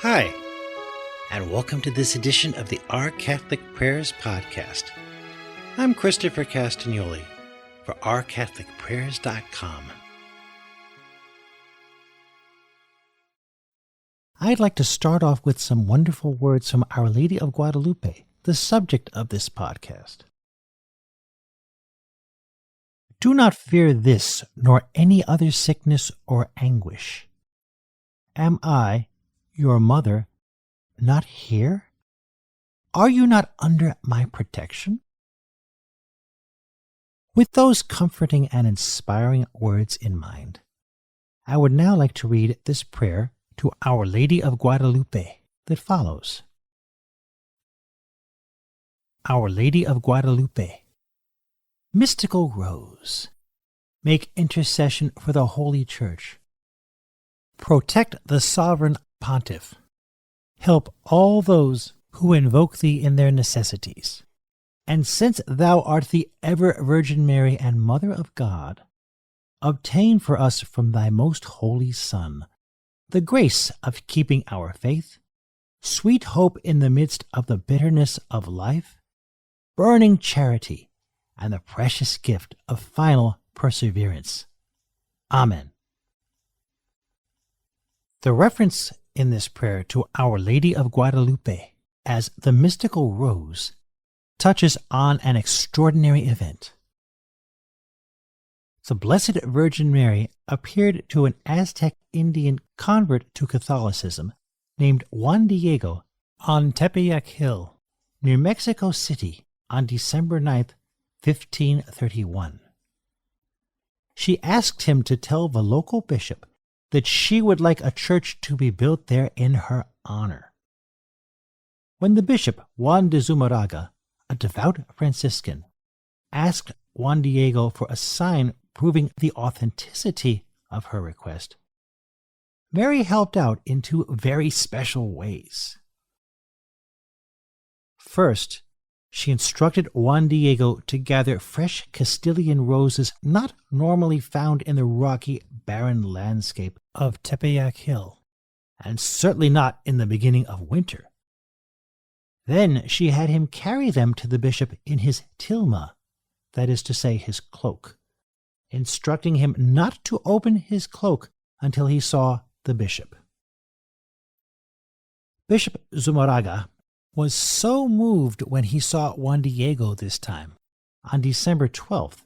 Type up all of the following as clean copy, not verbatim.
Hi, and welcome to this edition of the Our Catholic Prayers podcast. I'm Christopher Castagnoli for OurCatholicPrayers.com. I'd like to start off with some wonderful words from Our Lady of Guadalupe, the subject of this podcast. Do not fear this, nor any other sickness or anguish. Am I, your mother, not here? Are you not under my protection? With those comforting and inspiring words in mind, I would now like to read this prayer to Our Lady of Guadalupe that follows. Our Lady of Guadalupe, Mystical Rose, make intercession for the Holy Church. Protect the Sovereign Pontiff. Help all those who invoke thee in their necessities. And since thou art the ever-Virgin Mary and Mother of God, obtain for us from thy most holy Son the grace of keeping our faith, sweet hope in the midst of the bitterness of life, burning charity, and the precious gift of final perseverance. Amen. The reference in this prayer to Our Lady of Guadalupe as the Mystical Rose touches on an extraordinary event. The Blessed Virgin Mary appeared to an Aztec Indian convert to Catholicism named Juan Diego on Tepeyac Hill, near Mexico City, on December 9th, 1531. She asked him to tell the local bishop that she would like a church to be built there in her honor. When the bishop, Juan de Zumarraga, a devout Franciscan, asked Juan Diego for a sign proving the authenticity of her request, Mary helped out in two very special ways. First, she instructed Juan Diego to gather fresh Castilian roses not normally found in the rocky, barren landscape of Tepeyac Hill, and certainly not in the beginning of winter. Then she had him carry them to the bishop in his tilma, that is to say, his cloak, instructing him not to open his cloak until he saw the bishop. Bishop Zumarraga was so moved when he saw Juan Diego this time, on December 12th,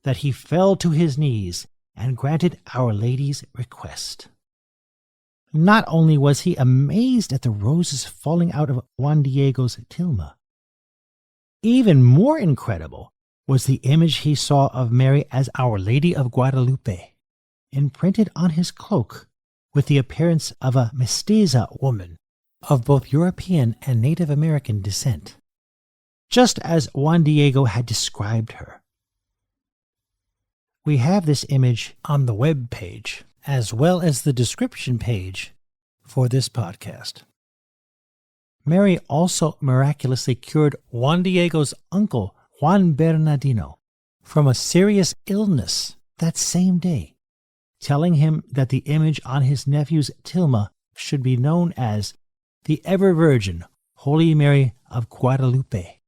that he fell to his knees and granted Our Lady's request. Not only was he amazed at the roses falling out of Juan Diego's tilma, even more incredible was the image he saw of Mary as Our Lady of Guadalupe, imprinted on his cloak with the appearance of a mestiza woman of both European and Native American descent, just as Juan Diego had described her. We have this image on the web page, as well as the description page for this podcast. Mary also miraculously cured Juan Diego's uncle, Juan Bernardino, from a serious illness that same day, telling him that the image on his nephew's tilma should be known as the Ever-Virgin Holy Mary of Guadalupe.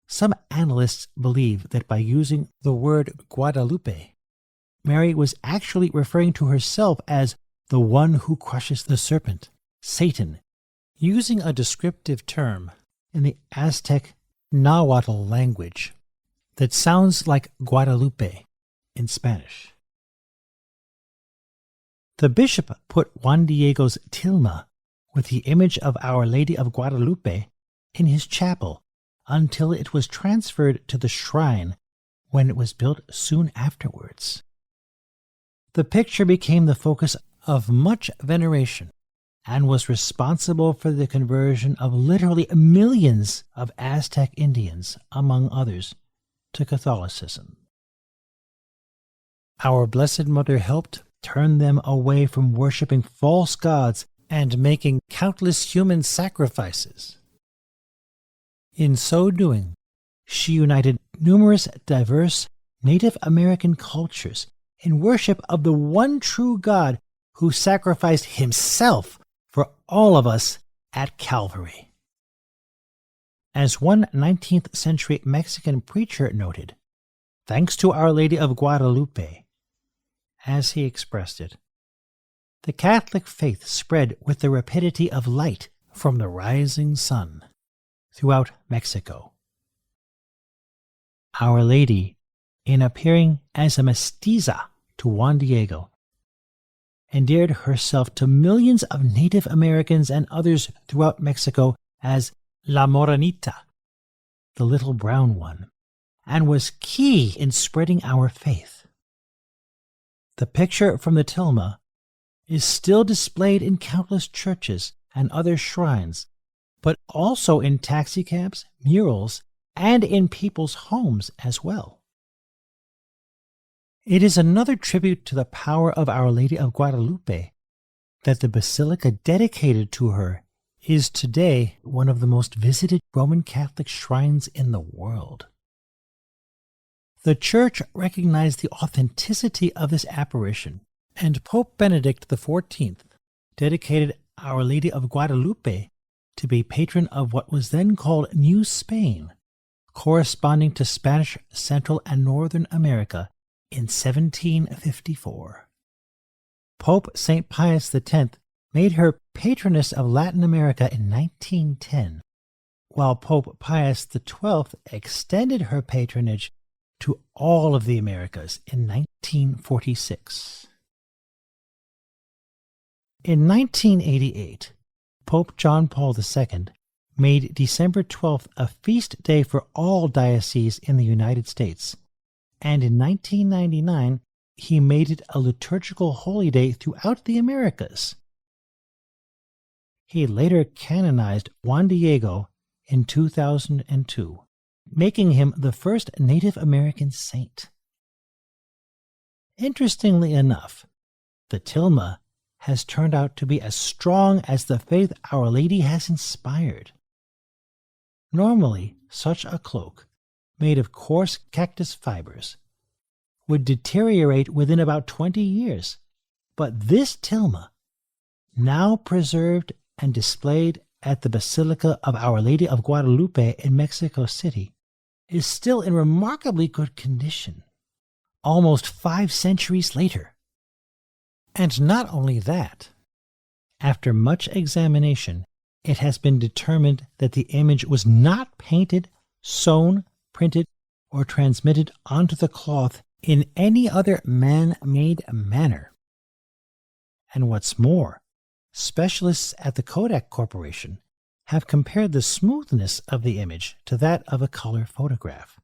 Some analysts believe that by using the word Guadalupe, Mary was actually referring to herself as the one who crushes the serpent, Satan, using a descriptive term in the Aztec Nahuatl language that sounds like Guadalupe in Spanish. The bishop put Juan Diego's tilma with the image of Our Lady of Guadalupe in his chapel until it was transferred to the shrine when it was built soon afterwards. The picture became the focus of much veneration and was responsible for the conversion of literally millions of Aztec Indians, among others, to Catholicism. Our Blessed Mother helped turn them away from worshiping false gods and making countless human sacrifices. In so doing, she united numerous diverse Native American cultures in worship of the one true God who sacrificed himself for all of us at Calvary. As one 19th century Mexican preacher noted, thanks to Our Lady of Guadalupe, as he expressed it, the Catholic faith spread with the rapidity of light from the rising sun throughout Mexico. Our Lady, in appearing as a mestiza to Juan Diego, endeared herself to millions of Native Americans and others throughout Mexico as La Morenita, the little brown one, and was key in spreading our faith. The picture from the tilma is still displayed in countless churches and other shrines, but also in taxicabs, murals, and in people's homes as well. It is another tribute to the power of Our Lady of Guadalupe that the basilica dedicated to her is today one of the most visited Roman Catholic shrines in the world. The Church recognized the authenticity of this apparition, and Pope Benedict XIV dedicated Our Lady of Guadalupe to be patron of what was then called New Spain, corresponding to Spanish Central and Northern America in 1754. Pope St. Pius X made her patroness of Latin America in 1910, while Pope Pius XII extended her patronage to all of the Americas in 1946. In 1988, Pope John Paul II made December 12th a feast day for all dioceses in the United States, and in 1999 he made it a liturgical holy day throughout the Americas. He later canonized Juan Diego in 2002, making him the first Native American saint. Interestingly enough, the tilma has turned out to be as strong as the faith Our Lady has inspired. Normally, such a cloak, made of coarse cactus fibers, would deteriorate within about 20 years, but this tilma, now preserved and displayed at the Basilica of Our Lady of Guadalupe in Mexico City, is still in remarkably good condition, almost 5 centuries later. And not only that, after much examination, it has been determined that the image was not painted, sewn, printed, or transmitted onto the cloth in any other man-made manner. And what's more, specialists at the Kodak Corporation have compared the smoothness of the image to that of a color photograph.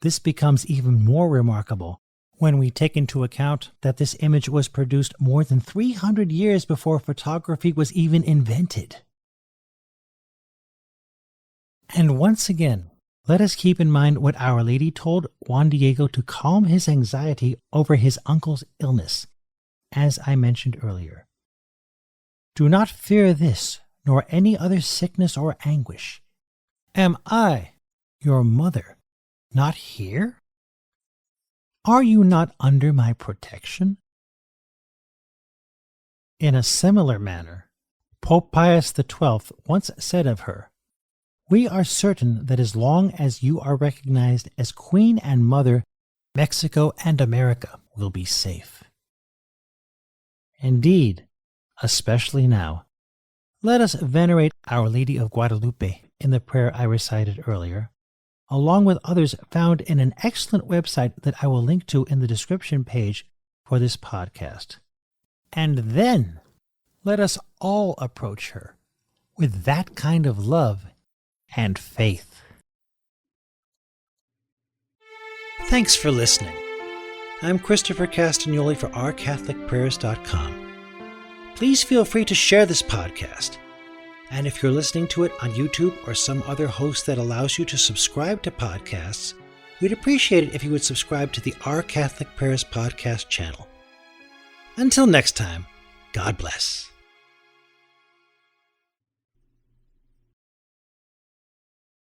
This becomes even more remarkable when we take into account that this image was produced more than 300 years before photography was even invented. And once again, let us keep in mind what Our Lady told Juan Diego to calm his anxiety over his uncle's illness, as I mentioned earlier. Do not fear this, nor any other sickness or anguish. Am I, your mother, not here? Are you not under my protection? In a similar manner, Pope Pius XII once said of her, "We are certain that as long as you are recognized as Queen and Mother, Mexico and America will be safe." Indeed, especially now, let us venerate Our Lady of Guadalupe in the prayer I recited earlier, along with others found in an excellent website that I will link to in the description page for this podcast. And then let us all approach her with that kind of love and faith. Thanks for listening. I'm Christopher Castagnoli for OurCatholicPrayers.com. Please feel free to share this podcast. And if you're listening to it on YouTube or some other host that allows you to subscribe to podcasts, we'd appreciate it if you would subscribe to the Our Catholic Prayers podcast channel. Until next time, God bless.